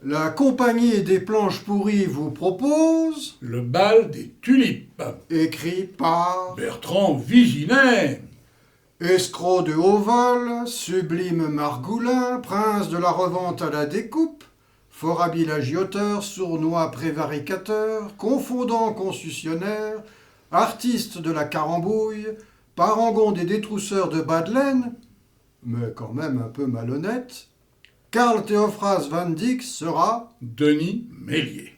La compagnie des planches pourries vous propose, Le bal des tulipes. écrit par Bertrand Viginet. escroc de haut vol, sublime Margoulin, prince de la revente à la découpe, fort habile agioteur, sournois prévaricateur, confondant concessionnaire, artiste de la carambouille, parangon des détrousseurs de bas de laine, mais quand même un peu malhonnête, Karl Théophras Van Dyck sera Denis Mélier.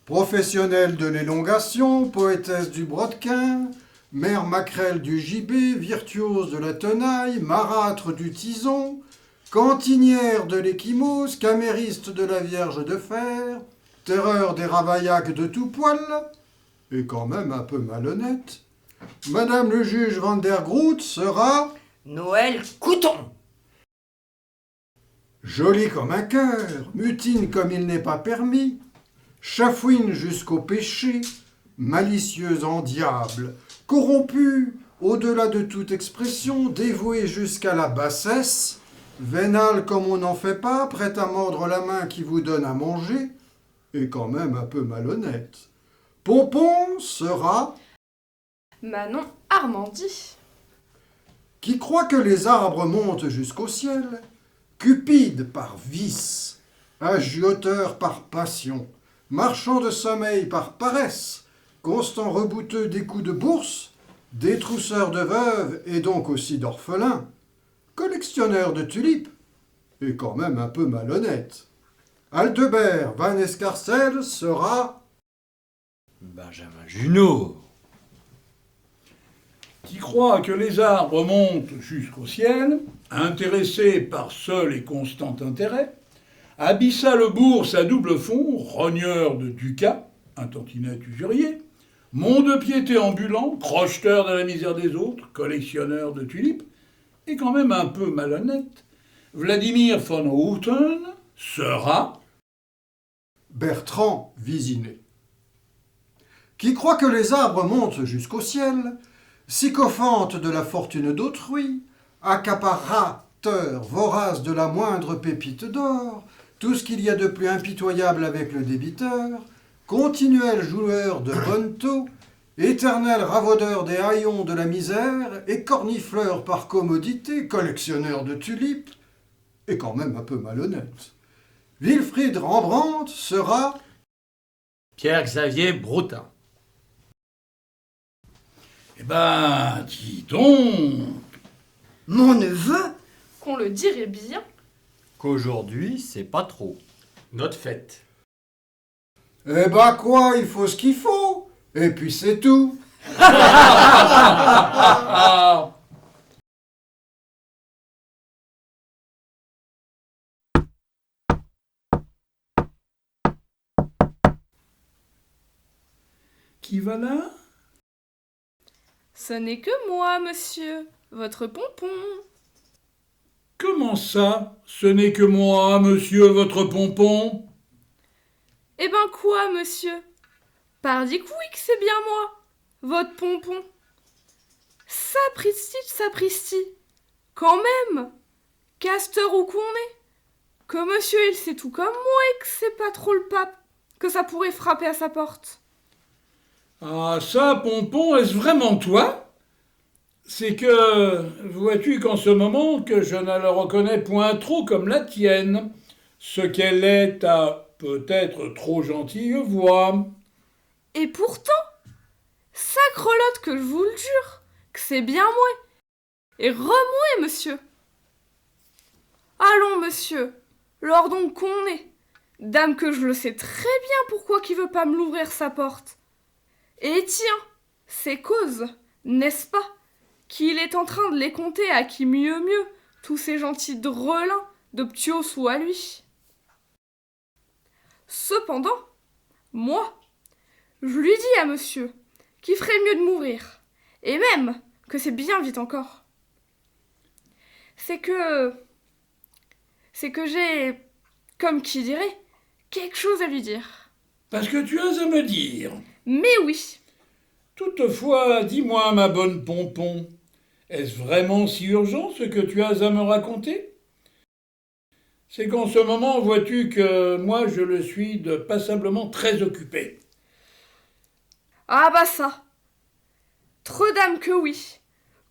professionnelle de l'élongation, poétesse du brodequin, mère maquerelle du gibet, virtuose de la tenaille, marâtre du tison, cantinière de l'échymose, camériste de la Vierge de Fer, terreur des ravaillacs de tout poil, et quand même un peu malhonnête, Madame le juge Van der Groot sera Noël Couton. jolie comme un cœur, mutine comme il n'est pas permis, chafouine jusqu'au péché, malicieuse en diable, corrompue au-delà de toute expression, dévouée jusqu'à la bassesse, vénale comme on n'en fait pas, prête à mordre la main qui vous donne à manger, et quand même un peu malhonnête. Pompon sera Manon Armandie. qui croit que les arbres montent jusqu'au ciel, cupide par vice, agioteur par passion, marchand de sommeil par paresse, constant rebouteux des coups de bourse, détrousseur de veuves et donc aussi d'orphelins, collectionneur de tulipes, et quand même un peu malhonnête. Aldebert Van Escarcelle sera Benjamin Junot. Qui croit que les arbres montent jusqu'au ciel, intéressé par seul et constant intérêt, abyssal bourse à double fond, rogneur de ducats, un tantinet usurier, mont-de-piété ambulant, crocheteur de la misère des autres, collectionneur de tulipes, et quand même un peu malhonnête, Vladimir von Houten sera Bertrand Visinet. Qui croit que les arbres montent jusqu'au ciel, sycophante de la fortune d'autrui, accaparateur vorace de la moindre pépite d'or, tout ce qu'il y a de plus impitoyable avec le débiteur, continuel joueur de bonneteau, éternel ravaudeur des haillons de la misère et cornifleur par commodité, collectionneur de tulipes, et quand même un peu malhonnête. Wilfried Rembrandt sera Pierre-Xavier Broutin. Eh ben, dis donc. Mon neveu. Qu'on le dirait bien. Qu'aujourd'hui, c'est pas trop. Notre fête. Eh ben quoi, il faut ce qu'il faut, et puis c'est tout. Qui va là? Ce n'est que moi, monsieur, votre pompon. Comment ça? Ce n'est que moi, monsieur votre pompon? Eh ben quoi, monsieur? Pardi que oui que c'est bien moi, votre pompon. Sapristi, sapristi. Quand même. Casteur ou qu'on est. Que monsieur il sait tout comme moi et que c'est pas trop le pape, que ça pourrait frapper à sa porte. Ah ça, pompon, est-ce vraiment toi? C'est que, vois-tu qu'en ce moment, que je ne le reconnais point trop comme la tienne, ce qu'elle est ta peut-être trop gentille voix. Et pourtant, sacrelotte que je vous le jure, que c'est bien moi. Et remoué, monsieur. Allons, monsieur, lors donc qu'on est. Dame que je le sais très bien pourquoi qui veut pas me l'ouvrir sa porte. Et tiens, c'est cause, n'est-ce pas, qu'il est en train de les compter à qui mieux, tous ces gentils drelins de ptios ou à lui. Cependant, moi, je lui dis à monsieur qu'il ferait mieux de mourir, et même que c'est bien vite encore. C'est que j'ai, comme qui dirait, quelque chose à lui dire. Parce que tu as à me dire. Mais oui. Toutefois, dis-moi, ma bonne pompon, est-ce vraiment si urgent ce que tu as à me raconter? C'est qu'en ce moment, vois-tu que moi, je le suis de passablement très occupé. Ah bah ça. Trop d'âme que oui.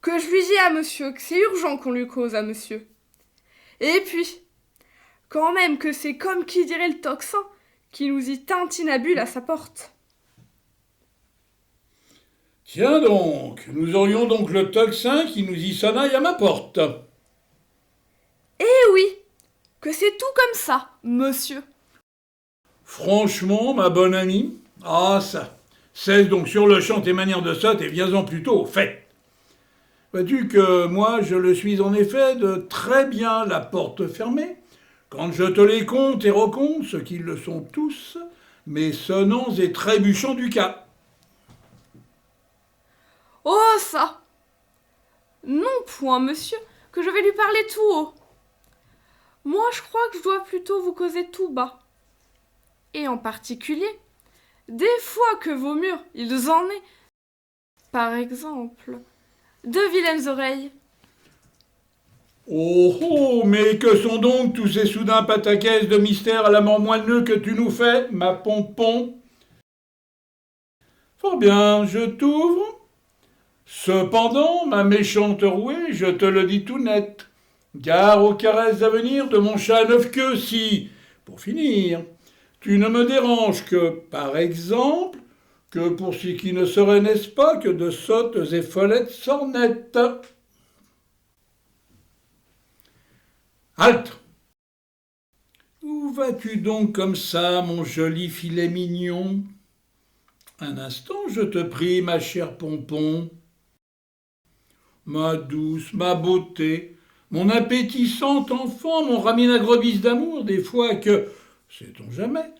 Que je lui dis à monsieur que c'est urgent qu'on lui cause à monsieur. Et puis, quand même que c'est comme qui dirait le tocsin qui nous y tintinabule à sa porte. Tiens donc, nous aurions donc le tocsin qui nous y sonnaille à ma porte. Eh oui, que c'est tout comme ça, monsieur. Franchement, ma bonne amie, ah ça, cesse donc sur le champ tes manières de sotte et viens-en plutôt au fait. Vois-tu que moi, je le suis en effet de très bien la porte fermée, quand je te les compte et recompte, ce qu'ils le sont tous, mes sonnants et trébuchants du cas. Oh ça. Non point, monsieur, que je vais lui parler tout haut. Moi, je crois que je dois plutôt vous causer tout bas. Et en particulier, des fois que vos murs, ils en aient, par exemple, de vilaines oreilles. Oh oh, mais que sont donc tous ces soudains pataquès de mystère à la mort moelleux que tu nous fais, ma pompon? Fort bien, je t'ouvre. Cependant, ma méchante rouée, je te le dis tout net, gare aux caresses à venir de mon chat à 9 queues si, pour finir, tu ne me déranges que, par exemple, que pour ce qui ne serait, n'est-ce pas, que de sottes et follettes sornettes. Halte! Où vas-tu donc comme ça, mon joli filet mignon? Un instant, je te prie, ma chère pompon. Ma douce, ma beauté, mon appétissante enfant, mon raminagrebis d'amour, des fois que, sait-on jamais,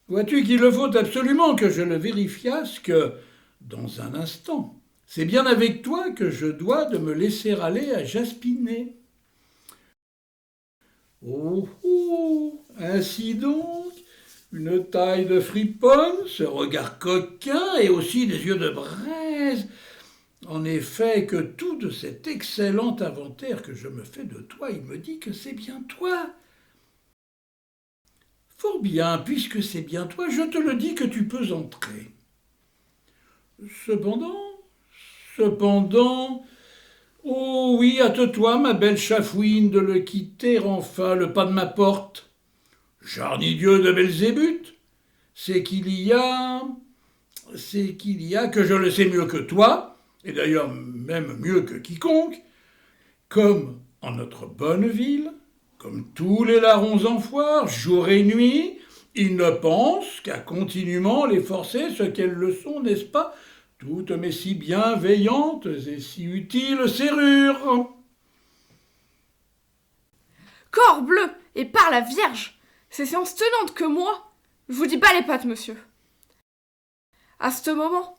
vois-tu qu'il le faut absolument que je le vérifiasse que, dans un instant, c'est bien avec toi que je dois de me laisser aller à jaspiner. Oh, oh, ainsi donc, une taille de friponne, ce regard coquin et aussi des yeux de braise. En effet, que tout de cet excellent inventaire que je me fais de toi, il me dit que c'est bien toi. Fort bien, puisque c'est bien toi, je te le dis que tu peux entrer. Cependant, oh oui, hâte-toi, ma belle chafouine, de le quitter enfin le pas de ma porte. Jarnidieu de Belzébuth, c'est qu'il y a, que je le sais mieux que toi, et d'ailleurs même mieux que quiconque, comme en notre bonne ville, comme tous les larrons en foire, jour et nuit, ils ne pensent qu'à continuellement les forcer ce qu'elles le sont, n'est-ce pas, toutes mes si bienveillantes et si utiles serrures. Corbleu, et par la Vierge, c'est séance tenante que moi, je vous dis pas les pattes, monsieur. À ce moment,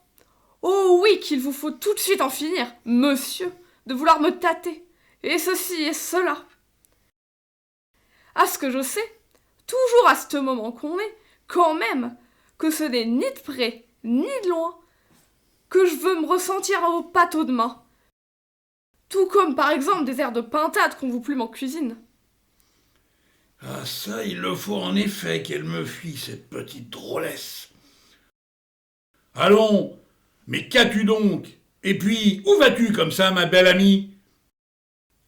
oh oui, qu'il vous faut tout de suite en finir, monsieur, de vouloir me tâter, et ceci et cela. À ce que je sais, toujours à ce moment qu'on est, quand même, que ce n'est ni de près, ni de loin, que je veux me ressentir à vos pâteaux de main. Tout comme par exemple des airs de pintade qu'on vous plume en cuisine. Ah ça, il le faut en effet qu'elle me fuit, cette petite drôlesse. Allons, mais qu'as-tu donc? Et puis, où vas-tu comme ça, ma belle amie?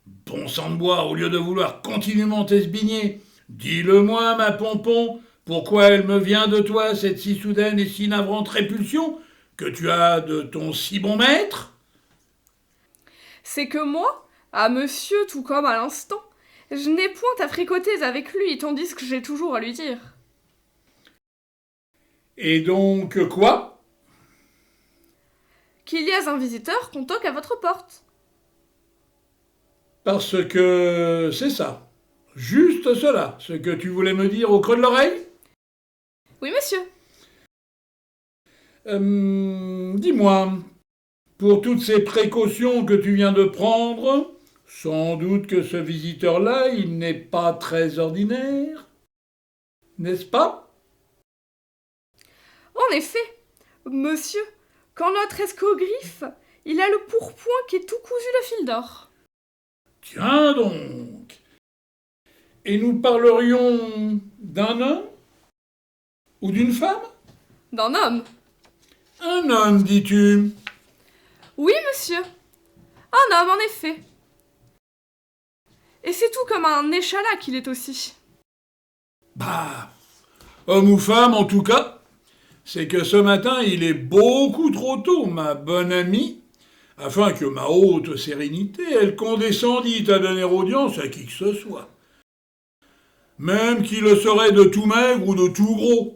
Bon sang de bois, au lieu de vouloir continuellement t'esbigner, dis-le-moi, ma pompon, pourquoi elle me vient de toi, cette si soudaine et si navrante répulsion que tu as de ton si bon maître? C'est que moi, à monsieur tout comme à l'instant, je n'ai point à fricoter avec lui, tandis que j'ai toujours à lui dire. Et donc quoi? Qu'il y a un visiteur qu'on toque à votre porte. Parce que c'est ça, juste cela, ce que tu voulais me dire au creux de l'oreille? Oui, monsieur. Dis-moi, pour toutes ces précautions que tu viens de prendre, sans doute que ce visiteur-là, il n'est pas très ordinaire, n'est-ce pas? En effet, monsieur, quand notre escogriffe, il a le pourpoint qui est tout cousu de fil d'or. Tiens donc! Et nous parlerions d'un homme? Ou d'une femme? D'un homme. Un homme, dis-tu? Oui, monsieur. Un homme, en effet. Et c'est tout comme un échalas qu'il est aussi. Bah, homme ou femme en tout cas, c'est que ce matin il est beaucoup trop tôt, ma bonne amie, afin que ma haute sérénité, elle condescendît à donner audience à qui que ce soit. Même qu'il le serait de tout maigre ou de tout gros.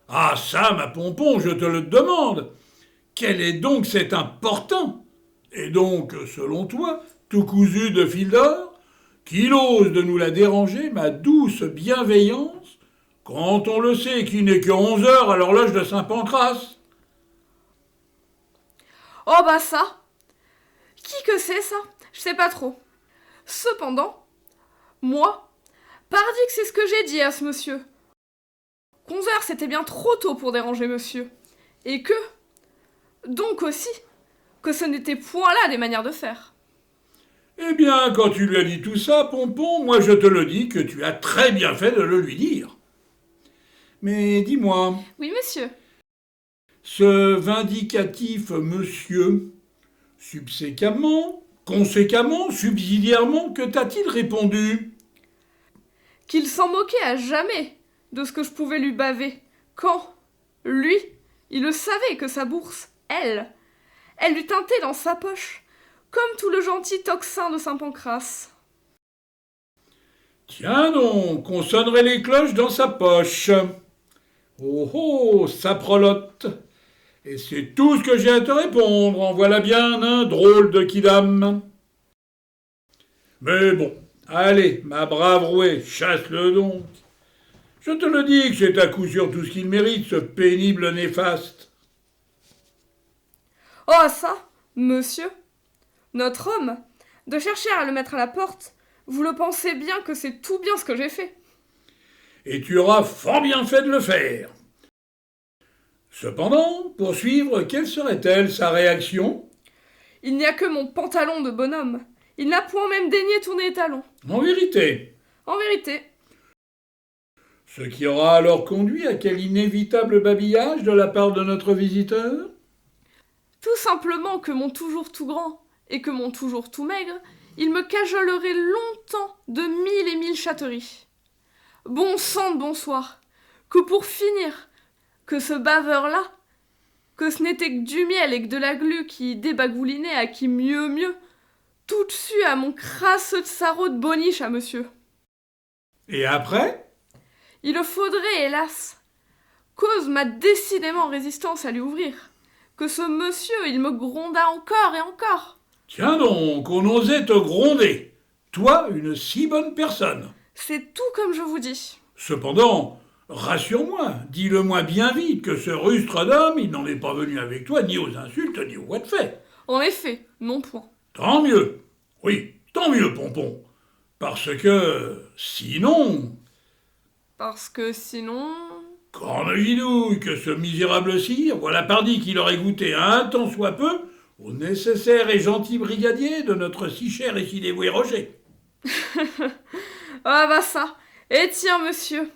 Ah ça, ma pompon, je te le demande. Quel est donc cet importun, et donc, selon toi, tout cousu de fil d'or, qu'il ose de nous la déranger, ma douce bienveillance, quand on le sait qu'il n'est que 11 heures à l'horloge de Saint-Pancrace? Oh bah ça. Qui que c'est ça? Je sais pas trop. Cependant, moi, pardi que c'est ce que j'ai dit à ce monsieur. qu'11 heures c'était bien trop tôt pour déranger monsieur. Et que, donc aussi, que ce n'était point là des manières de faire. Eh bien, quand tu lui as dit tout ça, Pompon, moi je te le dis que tu as très bien fait de le lui dire. Mais dis-moi, Oui, monsieur. ce vindicatif monsieur, subséquemment, conséquemment, subsidiairement, que t'a-t-il répondu? Qu'il s'en moquait à jamais de ce que je pouvais lui baver. Quand, lui, il le savait que sa bourse, elle lui teintait dans sa poche, comme tout le gentil tocsin de Saint-Pancrace. Tiens donc, on sonnerait les cloches dans sa poche. Oh oh, saprelotte. Et c'est tout ce que j'ai à te répondre, en voilà bien un drôle de quidam. Mais bon, allez, ma brave rouée, chasse-le donc. Je te le dis que c'est à coup sûr tout ce qu'il mérite, ce pénible néfaste. Oh ça, monsieur, notre homme, de chercher à le mettre à la porte, vous le pensez bien que c'est tout bien ce que j'ai fait. Et tu auras fort bien fait de le faire. Cependant, pour suivre, quelle serait-elle sa réaction? Il n'y a que mon pantalon de bonhomme. Il n'a point même daigné tourner les talons. En vérité. En vérité. Ce qui aura alors conduit à quel inévitable babillage de la part de notre visiteur? Tout simplement que mon toujours tout grand et que mon toujours tout maigre, il me cajolerait longtemps de 1000 chatteries. Bon sang de bonsoir, que pour finir, que ce baveur-là, que ce n'était que du miel et que de la glu qui débagoulinait à qui mieux, tout dessus à mon crasseux de sarreau de boniche à monsieur. Et après? Il le faudrait, hélas, cause ma décidément résistance à lui ouvrir, que ce monsieur, il me gronda encore et encore. Tiens donc, on osait te gronder. Toi, une si bonne personne. C'est tout comme je vous dis. Cependant, rassure-moi, dis-le-moi bien vite que ce rustre d'homme, il n'en est pas venu avec toi ni aux insultes ni aux voies de fait. En effet, non point. Tant mieux. Oui, tant mieux, Pompon. Parce que, sinon... Parce que sinon... Cornegidouille, que ce misérable sire, voilà pardi qu'il aurait goûté un tant soit peu au nécessaire et gentil brigadier de notre si cher et si dévoué Roger. Ah bah ça. Et tiens, monsieur,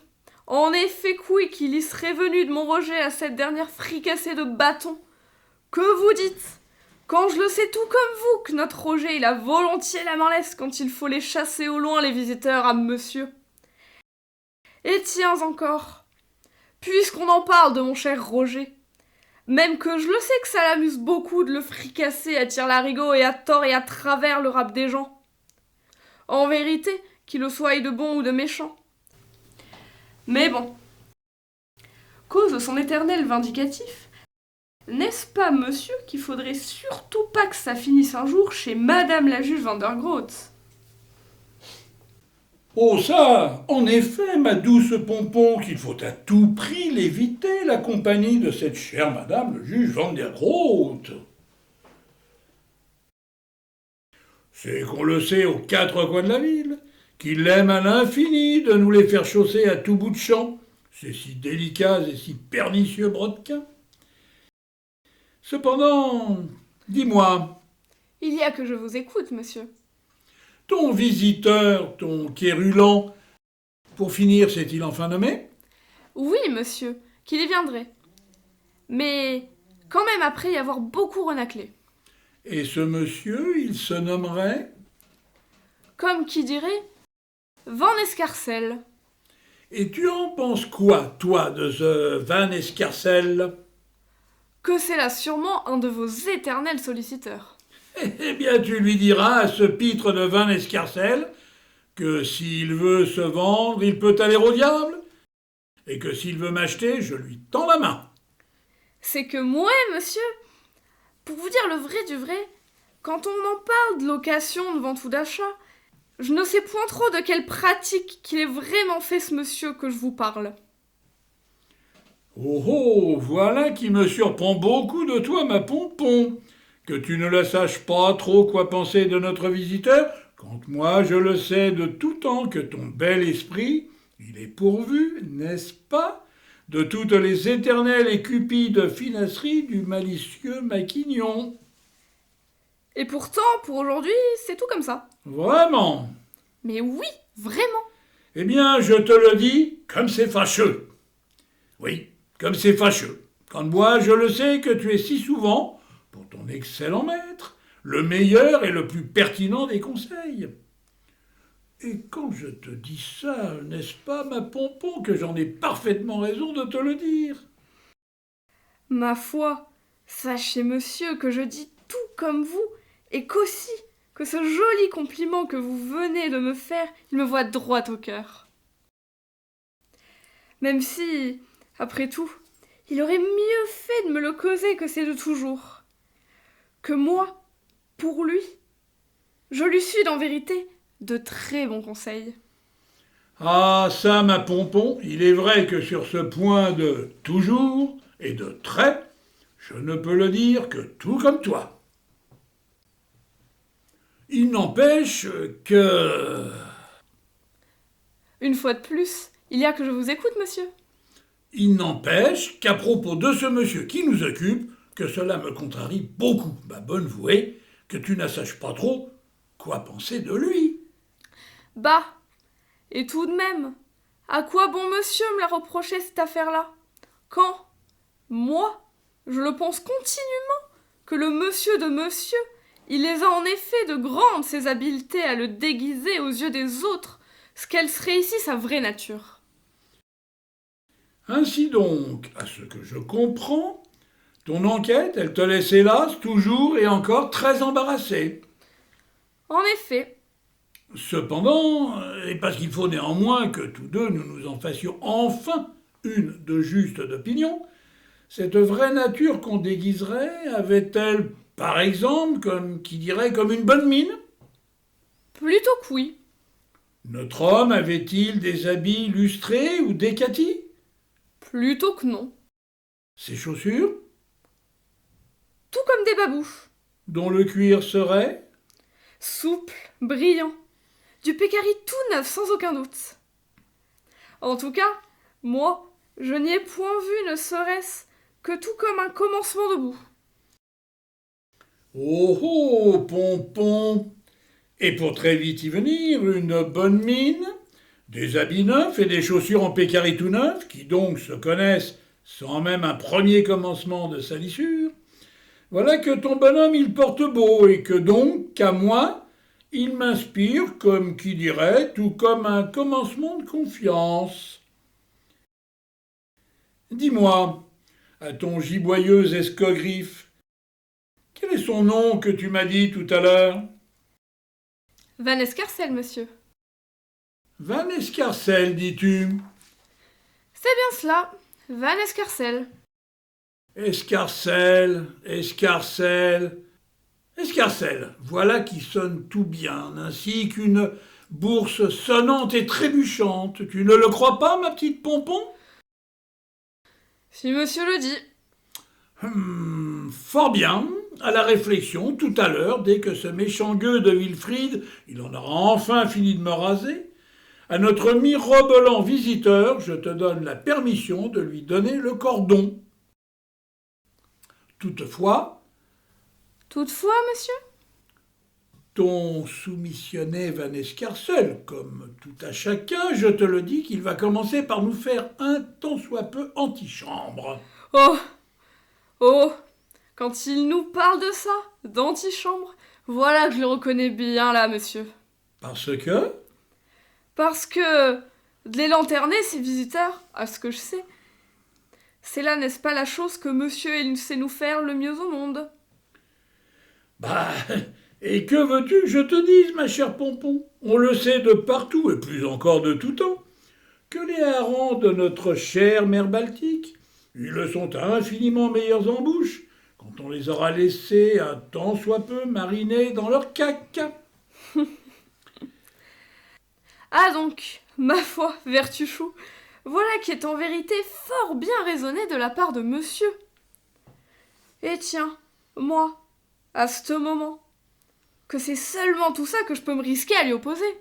en effet couille qu'il y serait venu de mon Roger à cette dernière fricassée de bâton. Que vous dites? Quand je le sais tout comme vous que notre Roger, il a volontiers la main laisse quand il faut les chasser au loin les visiteurs à monsieur. Et tiens encore, puisqu'on en parle de mon cher Roger, même que je le sais que ça l'amuse beaucoup de le fricasser à tire-larigot et à tort et à travers le rap des gens. En vérité, qu'il le soit de bon ou de méchant. Mais bon, cause de son éternel vindicatif, n'est-ce pas, monsieur, qu'il faudrait surtout pas que ça finisse un jour chez Madame la juge Vandergroat? Oh ça, en effet, ma douce Pompon, qu'il faut à tout prix l'éviter, la compagnie de cette chère Madame le juge Vandergroat. C'est qu'on le sait aux quatre coins de la ville, qu'il aime à l'infini de nous les faire chausser à tout bout de champ, ces si délicats et si pernicieux brodequins. Cependant, dis-moi, Il y a que je vous écoute, monsieur. Ton visiteur, ton quérulant, pour finir, s'est-il enfin nommé? Oui, monsieur, qu'il y viendrait. Mais quand même après y avoir beaucoup renaclé. Et ce monsieur, il se nommerait? Comme qui dirait Van Escarcelle. Et tu en penses quoi, toi, de ce Van Escarcelle? Que c'est là sûrement un de vos éternels solliciteurs. Eh bien, tu lui diras à ce pitre de Van Escarcelle que s'il veut se vendre, il peut aller au diable, et que s'il veut m'acheter, je lui tends la main. C'est que moi, monsieur, pour vous dire le vrai du vrai, quand on en parle de location, de vente ou d'achat, je ne sais point trop de quelle pratique qu'il ait vraiment fait ce monsieur que je vous parle. Oh oh, voilà qui me surprend beaucoup de toi, ma pompon, que tu ne la saches pas trop quoi penser de notre visiteur, quand moi je le sais de tout temps que ton bel esprit, il est pourvu, n'est-ce pas, de toutes les éternelles et cupides finasseries du malicieux Maquignon. Et pourtant, pour aujourd'hui, c'est tout comme ça. Vraiment? Mais oui, vraiment. Eh bien, je te le dis, comme c'est fâcheux. Oui, comme c'est fâcheux. Quand moi je le sais que tu es si souvent, pour ton excellent maître, le meilleur et le plus pertinent des conseils. Et quand je te dis ça, n'est-ce pas, ma pompon, que j'en ai parfaitement raison de te le dire? Ma foi, sachez, monsieur, que je dis tout comme vous, et qu'aussi, que ce joli compliment que vous venez de me faire, il me voit droit au cœur. Même si, après tout, il aurait mieux fait de me le causer que c'est de toujours. Que moi, pour lui, je lui suis en vérité de très bons conseils. Ah, ça, ma pompon, il est vrai que sur ce point de toujours et de très, je ne peux le dire que tout comme toi. Il n'empêche que... Une fois de plus, il y a que je vous écoute, monsieur. Il n'empêche qu'à propos de ce monsieur qui nous occupe, que cela me contrarie beaucoup, ma bonne vouée, que tu ne saches pas trop quoi penser de lui. Bah, et tout de même, à quoi bon monsieur me la reprocher cette affaire-là, quand, moi, je le pense continuellement, que le monsieur de monsieur, il les a en effet de grandes ses habiletés à le déguiser aux yeux des autres, ce qu'elle serait ici sa vraie nature. Ainsi donc, à ce que je comprends, ton enquête, elle te laisse hélas toujours et encore très embarrassé. En effet, Cependant, et parce qu'il faut néanmoins que tous deux nous nous en fassions enfin une de juste d'opinion, cette vraie nature qu'on déguiserait avait-elle, par exemple, comme qui dirait, comme une bonne mine? plutôt que oui, Notre homme avait-il des habits lustrés ou décatis? plutôt que non, Ses chaussures, tout comme des babouches, dont le cuir serait? souples, brillants, du pécari tout neuf sans aucun doute. En tout cas, moi, je n'y ai point vu ne serait-ce que tout comme un commencement de bout. Oh oh, pompon! Et pour très vite y venir, une bonne mine, des habits neufs et des chaussures en pécari tout neufs, qui donc se connaissent sans même un premier commencement de salissure. Voilà que ton bonhomme il porte beau, et que donc, qu'à moi, il m'inspire, comme qui dirait, tout comme un commencement de confiance. Dis-moi, à ton giboyeux escogriffe, quel est son nom que tu m'as dit tout à l'heure? Van Escarcelle, monsieur. Van Escarcelle, dis-tu? C'est bien cela, Van Escarcelle. Escarcelle, Escarcelle, Escarcelle, voilà qui sonne tout bien, ainsi qu'une bourse sonnante et trébuchante. Tu ne le crois pas, ma petite pompon? Si monsieur le dit. Fort bien, à la réflexion, tout à l'heure, dès que ce méchant gueux de Wilfrid, il en aura enfin fini de me raser, à notre mirobolant visiteur, je te donne la permission de lui donner le cordon. Toutefois, Toutefois, monsieur? ton soumissionné Van Escarcelle, comme tout à chacun, je te le dis qu'il va commencer par nous faire un tant soit peu antichambre. Oh, oh, quand il nous parle de ça, d'antichambre, voilà que je le reconnais bien là, monsieur. Parce que... Parce que de les lanterner, ces visiteurs, à ce que je sais, c'est là, n'est-ce pas, la chose que monsieur sait nous faire le mieux au monde? Bah, et que veux-tu que je te dise, ma chère Pompon? On le sait de partout, et plus encore de tout temps, que les harengs de notre chère mer Baltique, ils le sont infiniment meilleurs en bouche, quand on les aura laissés un tant soit peu mariner dans leur caca. Ah donc, ma foi, Vertuchou, voilà qui est en vérité fort bien raisonné de la part de monsieur. Et tiens, moi, à ce moment, que c'est seulement tout ça que je peux me risquer à lui opposer.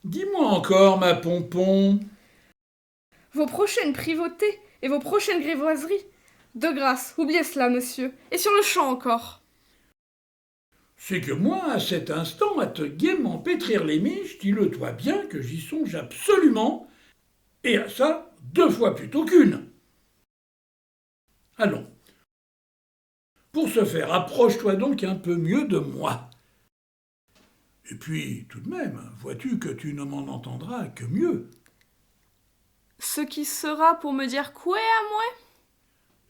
Dis-moi encore, ma Pompon. Vos prochaines privautés et vos prochaines grivoiseries, de grâce, oubliez cela, monsieur, et sur le champ encore. C'est que moi, à cet instant, à te gaiement pétrir les miches, dis-le-toi bien que j'y songe absolument, et à ça, 2 fois plutôt qu'une. Allons. Pour ce faire, approche-toi donc un peu mieux de moi. Et puis, tout de même, vois-tu que tu ne m'en entendras que mieux. Ce qui sera pour me dire quoi à moi?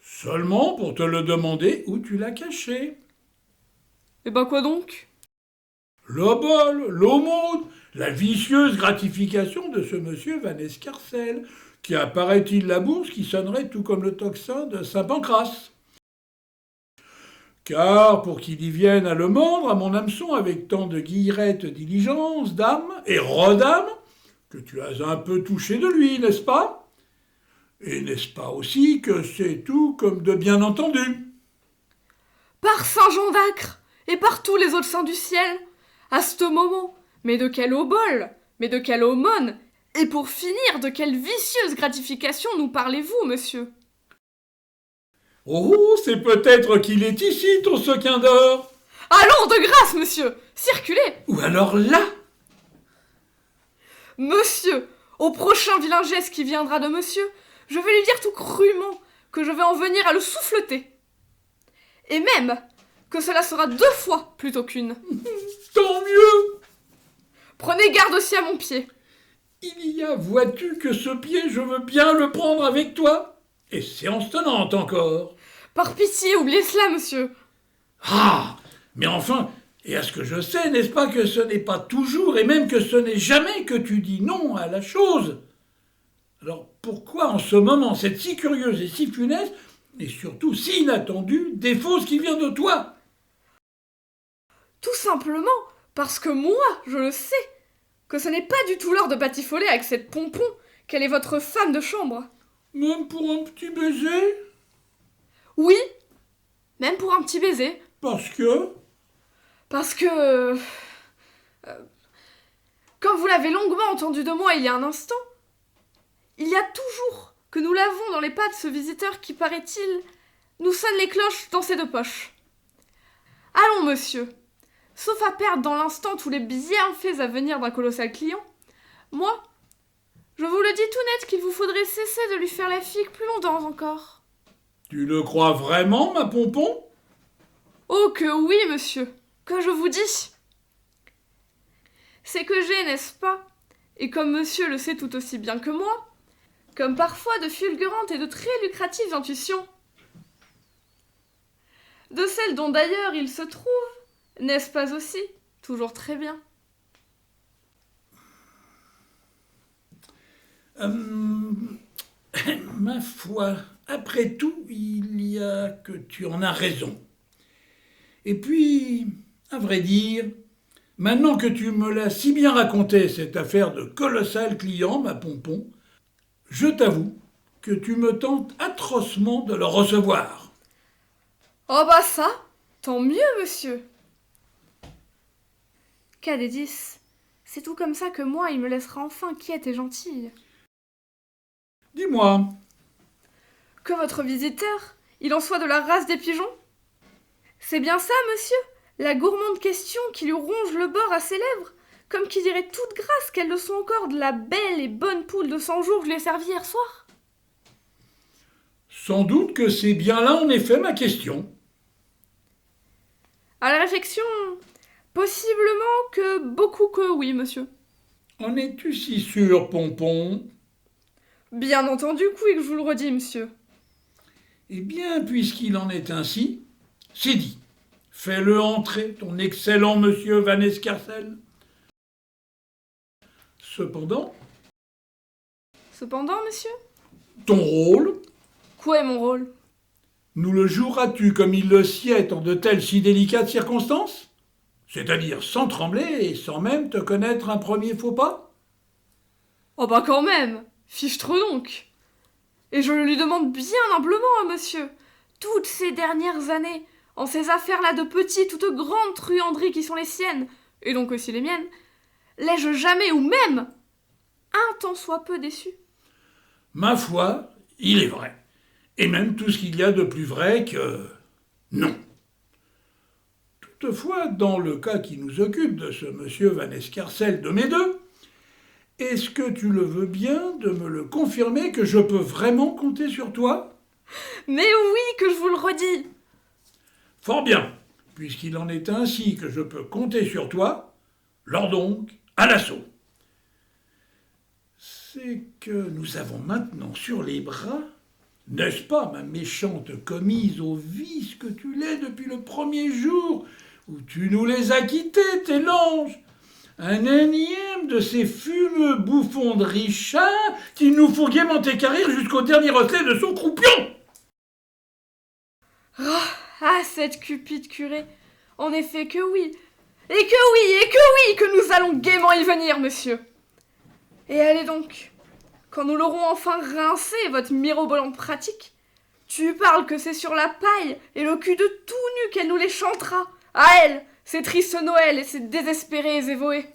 Seulement pour te le demander où tu l'as caché. Eh ben quoi donc? L'obole, l'aumône, la vicieuse gratification de ce monsieur Van Escarcelle, qui a, paraît-il, la bourse qui sonnerait tout comme le tocsin de Saint-Pancrace. Car, pour qu'il y vienne à le mordre à mon hameçon avec tant de guillerettes diligence, dame et redame, que tu as un peu touché de lui, n'est-ce pas? Et n'est-ce pas aussi que c'est tout comme de bien entendu? Par Saint-Jean d'Acre et par tous les autres saints du ciel, à ce moment, mais de quelle obole, mais de quelle aumône, et pour finir, de quelle vicieuse gratification nous parlez-vous, monsieur? Oh, c'est peut-être qu'il est ici, ton sequin d'or. Allons, de grâce, monsieur, circulez. Ou alors là. Monsieur, au prochain vilain geste qui viendra de monsieur, je vais lui dire tout crûment que je vais en venir à le souffleter. Et même que cela sera 2 fois plutôt qu'une. Tant mieux. Prenez garde aussi à mon pied. Il y a, vois-tu, que ce pied, je veux bien le prendre avec toi. Et séance tenante encore. Par pitié, oubliez cela, monsieur. Ah, mais enfin, et à ce que je sais, n'est-ce pas que ce n'est pas toujours, et même que ce n'est jamais que tu dis non à la chose? Alors pourquoi en ce moment cette si curieuse et si funeste, et surtout si inattendue, défausse qui vient de toi? Tout simplement parce que moi, je le sais, que ce n'est pas du tout l'heure de batifoler avec cette Pompon, qu'elle est votre femme de chambre. Même pour un petit baiser? Oui, même pour un petit baiser. Parce que... Parce que... comme vous l'avez longuement entendu de moi il y a un instant, il y a toujours que nous l'avons dans les pas de ce visiteur qui, paraît-il, nous sonne les cloches dans ses 2 poches. Allons, monsieur, sauf à perdre dans l'instant tous les bienfaits à venir d'un colossal client, moi, je vous le dis tout net qu'il vous faudrait cesser de lui faire la figue plus longtemps encore. Tu le crois vraiment, ma Pompon? Oh que oui, monsieur, que je vous dis. C'est que j'ai, n'est-ce pas, et comme monsieur le sait tout aussi bien que moi, comme parfois de fulgurantes et de très lucratives intuitions. De celles dont d'ailleurs il se trouve, n'est-ce pas aussi, toujours très bien. Ma foi, après tout, il y a que tu en as raison. Et puis, à vrai dire, maintenant que tu me l'as si bien raconté, cette affaire de colossal client, ma Pompon, je t'avoue que tu me tentes atrocement de le recevoir. Oh bah ça, tant mieux, monsieur. Cadédis, c'est tout comme ça que moi il me laissera enfin quiète et gentille. Dis-moi, Que votre visiteur, il en soit de la race des pigeons? C'est bien ça, monsieur, la gourmande question qui lui ronge le bord à ses lèvres, comme qui dirait toute grâce qu'elles le sont encore de la belle et bonne poule de 100 jours que je l'ai servie hier soir. Sans doute que c'est bien là en effet ma question. À la réflexion, possiblement que beaucoup que oui, monsieur. En es-tu si sûr, Pompon? Bien entendu que oui, que je vous le redis, monsieur. Eh bien, puisqu'il en est ainsi, c'est dit. Fais-le entrer, ton excellent monsieur Van Escarcelle. Cependant, Monsieur, ton rôle, quoi est mon rôle? nous le joueras-tu comme il le sied en de telles si délicates circonstances? C'est-à-dire sans trembler et sans même te connaître un premier faux pas? Oh bah quand même, fichtre donc. Et je le lui demande bien humblement, hein, monsieur. Toutes ces dernières années, en ces affaires-là de petites ou de grandes truanderies qui sont les siennes, et donc aussi les miennes, l'ai-je jamais ou même un tant soit peu déçu? Ma foi, il est vrai. Et même tout ce qu'il y a de plus vrai que... non. Toutefois, dans le cas qui nous occupe de ce monsieur Van Escarcelle de mes deux, est-ce que tu le veux bien de me le confirmer que je peux vraiment compter sur toi? Mais oui, que je vous le redis. Fort bien, puisqu'il en est ainsi que je peux compter sur toi, lors donc, à l'assaut. C'est que nous avons maintenant sur les bras, n'est-ce pas, ma méchante commise au vice que tu l'es depuis le premier jour où tu nous les as quittés, tes langes, un énième de ces fumeux bouffons de Richard qui nous font gaiement équarrir jusqu'au dernier reflet de son croupion. Ah, cette cupide curée. En effet que oui. Et que nous allons gaiement y venir, monsieur. Et allez donc, quand nous l'aurons enfin rincé, votre mirobolante pratique, tu parles que c'est sur la paille et le cul de tout nu qu'elle nous les chantera. À elle, ces tristes Noëls et ces désespérés évohés.